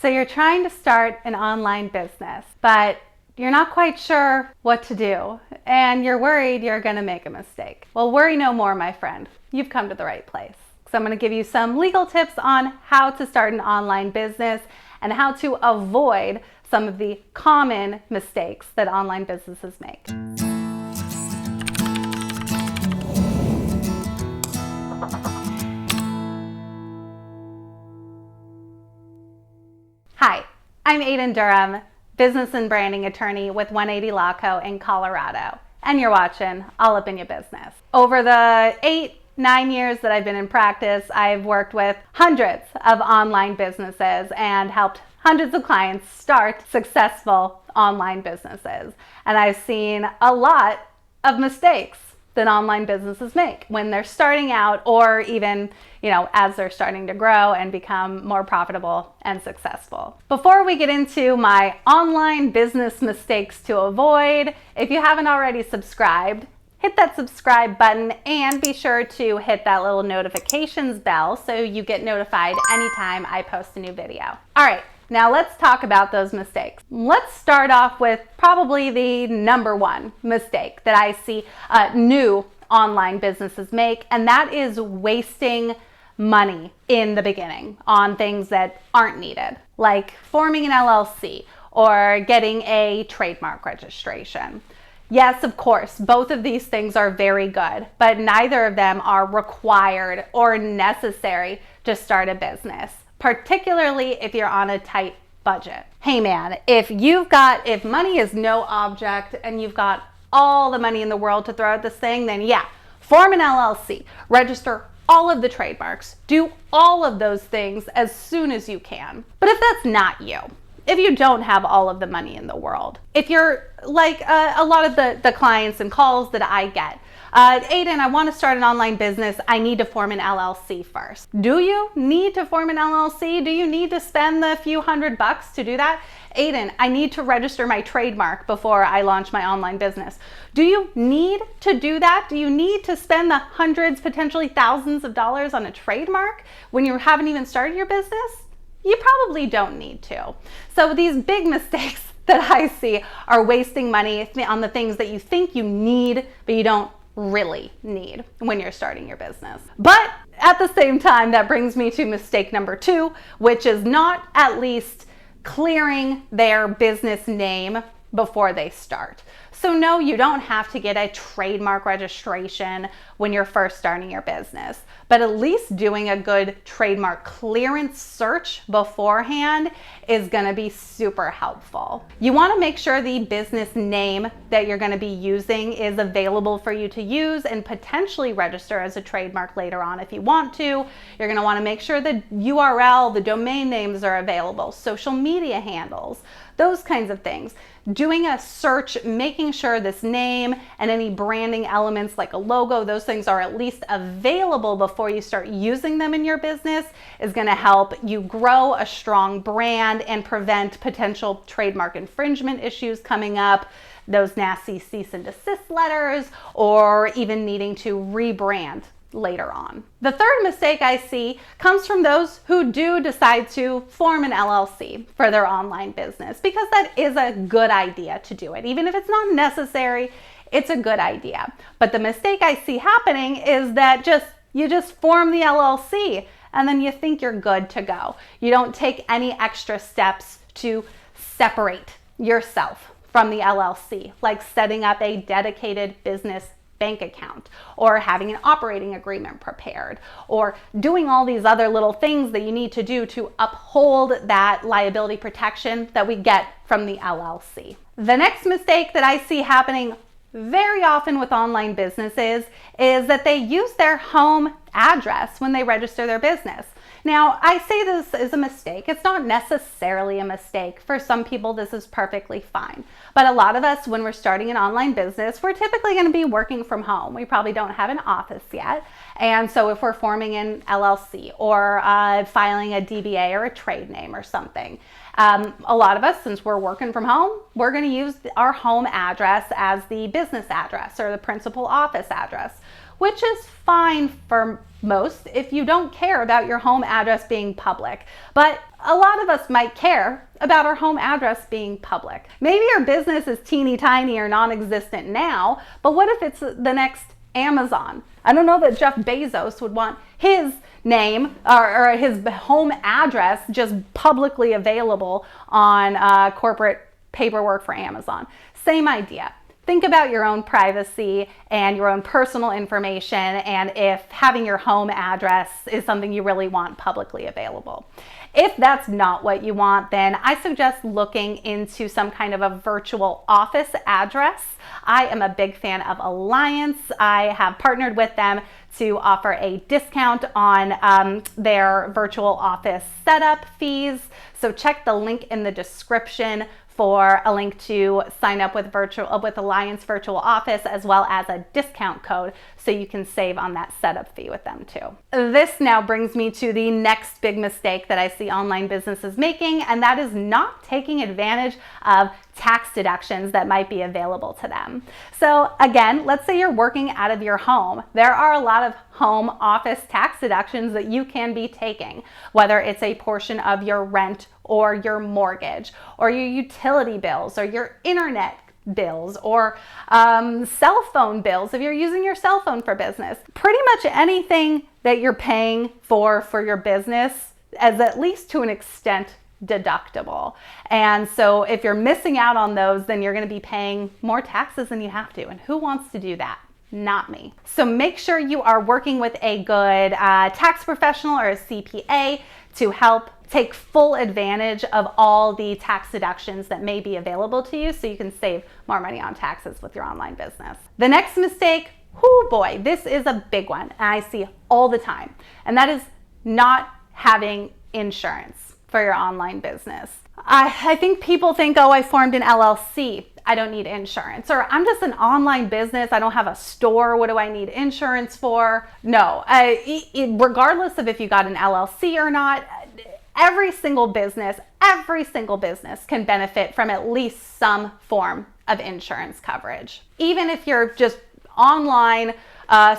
So you're trying to start an online business, but you're not quite sure what to do, and you're worried you're going to make a mistake. Well, worry no more, my friend. You've come to the right place. So I'm going to give you some legal tips on how to start an online business and how to avoid some of the common mistakes that online businesses make. Hi, I'm Aiden Durham, business and branding attorney with 180 Law Co. in Colorado, and you're watching All Up in Your Business. Over the 8-9 years that I've been in practice, I've worked with hundreds of online businesses and helped hundreds of clients start successful online businesses. And I've seen a lot of mistakes that online businesses make when they're starting out, or even, as they're starting to grow and become more profitable and successful. Before we get into my online business mistakes to avoid, if you haven't already subscribed, hit that subscribe button and be sure to hit that little notifications bell so you get notified anytime I post a new video. All right. Now let's talk about those mistakes. Let's start off with probably the number one mistake that I see new online businesses make, and that is wasting money in the beginning on things that aren't needed, like forming an LLC or getting a trademark registration. Yes, of course, both of these things are very good, but neither of them are required or necessary to start a business, particularly if you're on a tight budget. Hey man, if money is no object and you've got all the money in the world to throw at this thing, then yeah, form an LLC, register all of the trademarks, do all of those things as soon as you can. But if that's not you, if you don't have all of the money in the world, if you're like a lot of the clients and calls that I get, Aiden, I want to start an online business. I need to form an LLC first. Do you need to form an LLC? Do you need to spend the few $100 to do that? Aiden, I need to register my trademark before I launch my online business. Do you need to do that? Do you need to spend the hundreds, potentially thousands of dollars on a trademark when you haven't even started your business? You probably don't need to. So these big mistakes that I see are wasting money on the things that you think you need, but you don't really need when you're starting your business. But at the same time, that brings me to mistake number two, which is not at least clearing their business name before they start. So no, you don't have to get a trademark registration when you're first starting your business, but at least doing a good trademark clearance search beforehand is going to be super helpful. You want to make sure the business name that you're going to be using is available for you to use and potentially register as a trademark later on if you want to. You're going to want to make sure the URL, the domain names are available, social media handles, those kinds of things. Doing a search, making sure this name and any branding elements like a logo, those things are at least available before you start using them in your business is going to help you grow a strong brand and prevent potential trademark infringement issues coming up, those nasty cease and desist letters, or even needing to rebrand later on. The third mistake I see comes from those who do decide to form an LLC for their online business, because that is a good idea to do it. Even if it's not necessary, it's a good idea. But the mistake I see happening is that you just form the LLC and then you think you're good to go. You don't take any extra steps to separate yourself from the LLC, like setting up a dedicated business bank account, or having an operating agreement prepared, or doing all these other little things that you need to do to uphold that liability protection that we get from the LLC. The next mistake that I see happening very often with online businesses is that they use their home address when they register their business. Now, I say this is a mistake. It's not necessarily a mistake. For some people, this is perfectly fine. But a lot of us, when we're starting an online business, we're typically going to be working from home. We probably don't have an office yet. And so if we're forming an LLC or filing a DBA or a trade name or something, a lot of us, since we're working from home, we're going to use our home address as the business address or the principal office address. which is fine for most if you don't care about your home address being public. But a lot of us might care about our home address being public. Maybe your business is teeny tiny or non-existent now, but what if it's the next Amazon? I don't know that Jeff Bezos would want his name or his home address just publicly available on corporate paperwork for Amazon. Same idea. Think about your own privacy and your own personal information, and if having your home address is something you really want publicly available. If that's not what you want, then I suggest looking into some kind of a virtual office address. I am a big fan of Alliance. I have partnered with them to offer a discount on their virtual office setup fees. So check the link in the description for a link to sign up with Alliance Virtual Office, as well as a discount code so you can save on that setup fee with them too. This now brings me to the next big mistake that I see online businesses making, and that is not taking advantage of tax deductions that might be available to them. So again, let's say you're working out of your home. There are a lot of home office tax deductions that you can be taking, whether it's a portion of your rent or your mortgage or your utility bills or your internet bills or cell phone bills if you're using your cell phone for business. Pretty much anything that you're paying for your business is at least to an extent deductible. And so if you're missing out on those, then you're going to be paying more taxes than you have to. And who wants to do that? Not me. So make sure you are working with a good tax professional or a CPA to help take full advantage of all the tax deductions that may be available to you so you can save more money on taxes with your online business. The next mistake, oh boy, this is a big one and I see all the time, and that is not having insurance for your online business. I think people think, oh, I formed an LLC, I don't need insurance. Or I'm just an online business, I don't have a store, what do I need insurance for? No, regardless of if you got an LLC or not, every single business can benefit from at least some form of insurance coverage. Even if you're just online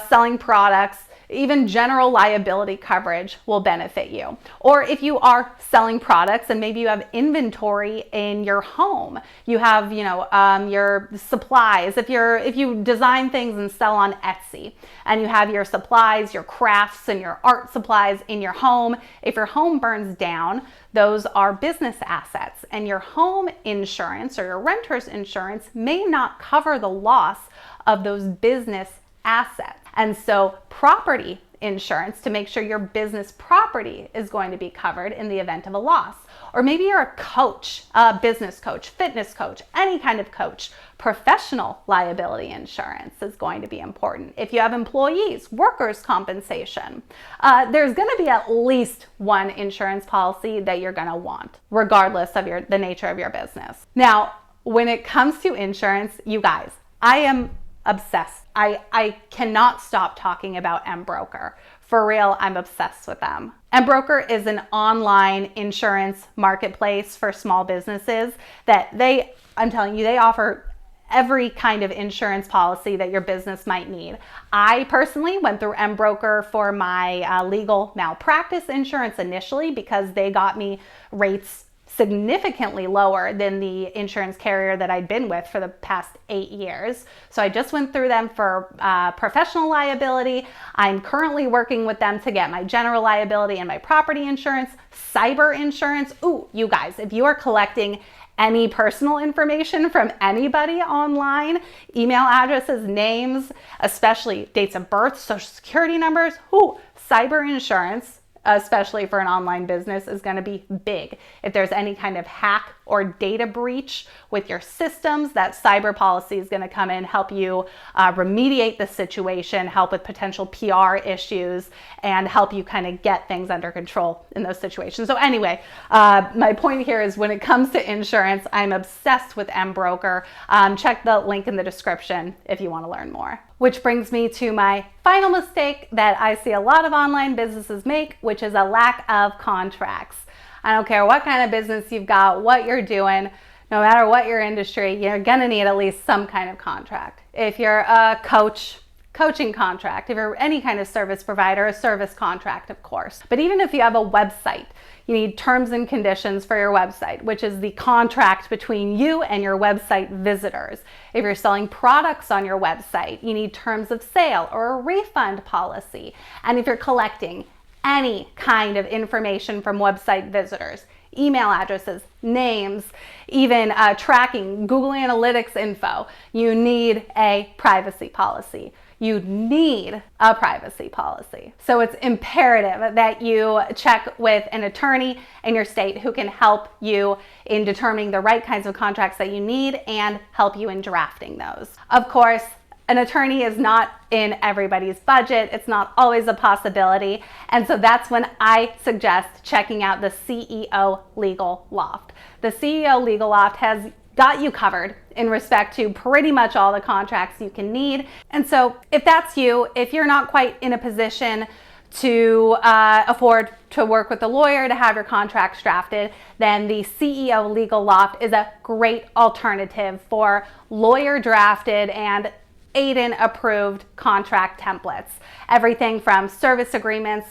selling products, even general liability coverage will benefit you. Or if you are selling products and maybe you have inventory in your home, you have, your supplies. If you design things and sell on Etsy and you have your supplies, your crafts and your art supplies in your home, if your home burns down, those are business assets, and your home insurance or your renter's insurance may not cover the loss of those business assets. And so property insurance to make sure your business property is going to be covered in the event of a loss. Or maybe you're a coach, a business coach, fitness coach, any kind of coach. Professional liability insurance is going to be important. If you have employees, workers' compensation, there's going to be at least one insurance policy that you're going to want, regardless of the nature of your business. Now, when it comes to insurance, you guys, I am obsessed. I cannot stop talking about MBroker. For real, I'm obsessed with them. MBroker is an online insurance marketplace for small businesses that I'm telling you, they offer every kind of insurance policy that your business might need. I personally went through MBroker for my legal malpractice insurance initially because they got me rates significantly lower than the insurance carrier that I'd been with for the past 8 years. So I just went through them for professional liability. I'm currently working with them to get my general liability and my property insurance, cyber insurance. Ooh, you guys, if you are collecting any personal information from anybody online, email addresses, names, especially dates of birth, social security numbers, cyber insurance, especially for an online business, is going to be big. If there's any kind of hack or data breach with your systems, that cyber policy is going to come in, help you remediate the situation, help with potential PR issues, and help you kind of get things under control in those situations. So anyway, my point here is when it comes to insurance, I'm obsessed with MBroker. Check the link in the description if you want to learn more. Which brings me to my final mistake that I see a lot of online businesses make, which is a lack of contracts. I don't care what kind of business you've got, what you're doing, no matter what your industry, you're gonna need at least some kind of contract. If you're a coach, coaching contract. If you're any kind of service provider, a service contract, of course. But even if you have a website, you need terms and conditions for your website, which is the contract between you and your website visitors. If you're selling products on your website, you need terms of sale or a refund policy. And if you're collecting any kind of information from website visitors, email addresses, names, even tracking, Google Analytics info, you need a privacy policy. You need a privacy policy. So it's imperative that you check with an attorney in your state who can help you in determining the right kinds of contracts that you need and help you in drafting those. Of course, an attorney is not in everybody's budget. It's not always a possibility. And so that's when I suggest checking out the CEO Legal Loft. The CEO Legal Loft has got you covered in respect to pretty much all the contracts you can need. And so if that's you, if you're not quite in a position to afford to work with a lawyer to have your contracts drafted, then the CEO Legal Loft is a great alternative for lawyer drafted and Aiden approved contract templates. Everything from service agreements,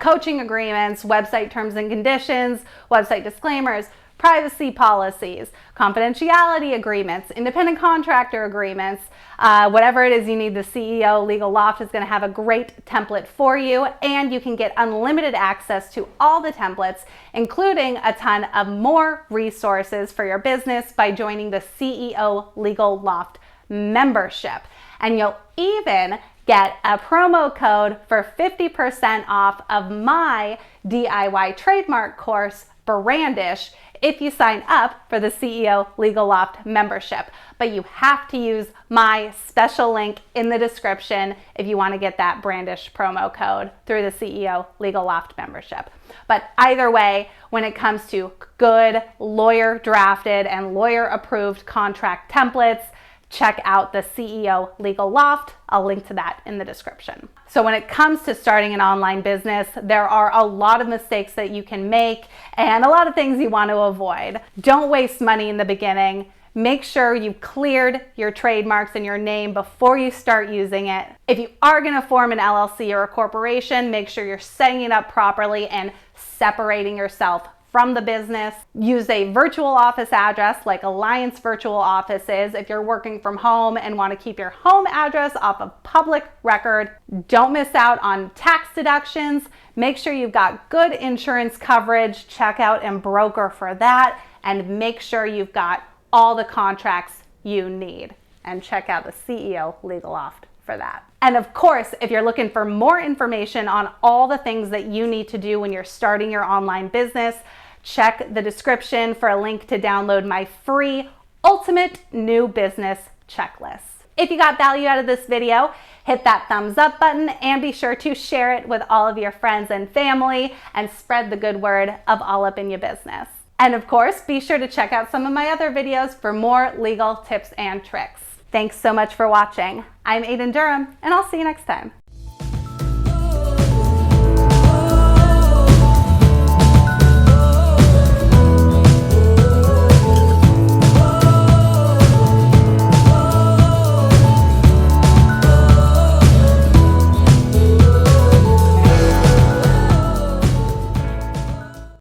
coaching agreements, website terms and conditions, website disclaimers, privacy policies, confidentiality agreements, independent contractor agreements, whatever it is you need, the CEO Legal Loft is going to have a great template for you, and you can get unlimited access to all the templates, including a ton of more resources for your business by joining the CEO Legal Loft membership. And you'll even get a promo code for 50% off of my DIY trademark course, Brandish, if you sign up for the CEO Legal Loft membership. But you have to use my special link in the description if you want to get that Brandish promo code through the CEO Legal Loft membership. But either way, when it comes to good lawyer drafted and lawyer approved contract templates, check out the CEO Legal Loft. I'll link to that in the description. So when it comes to starting an online business, there are a lot of mistakes that you can make and a lot of things you want to avoid. Don't waste money in the beginning. Make sure you've cleared your trademarks and your name before you start using it. If you are going to form an LLC or a corporation, make sure you're setting it up properly and separating yourself from the business. Use a virtual office address like Alliance Virtual Offices if you're working from home and want to keep your home address off of public record. Don't miss out on tax deductions. Make sure you've got good insurance coverage. Check out a broker for that, and make sure you've got all the contracts you need. And check out the CEO Legal Loft for that. And of course, if you're looking for more information on all the things that you need to do when you're starting your online business, check the description for a link to download my free Ultimate New Business Checklist. If you got value out of this video, hit that thumbs up button and be sure to share it with all of your friends and family and spread the good word of All Up in Your Business. And of course, be sure to check out some of my other videos for more legal tips and tricks. Thanks so much for watching. I'm Aiden Durham, and I'll see you next time.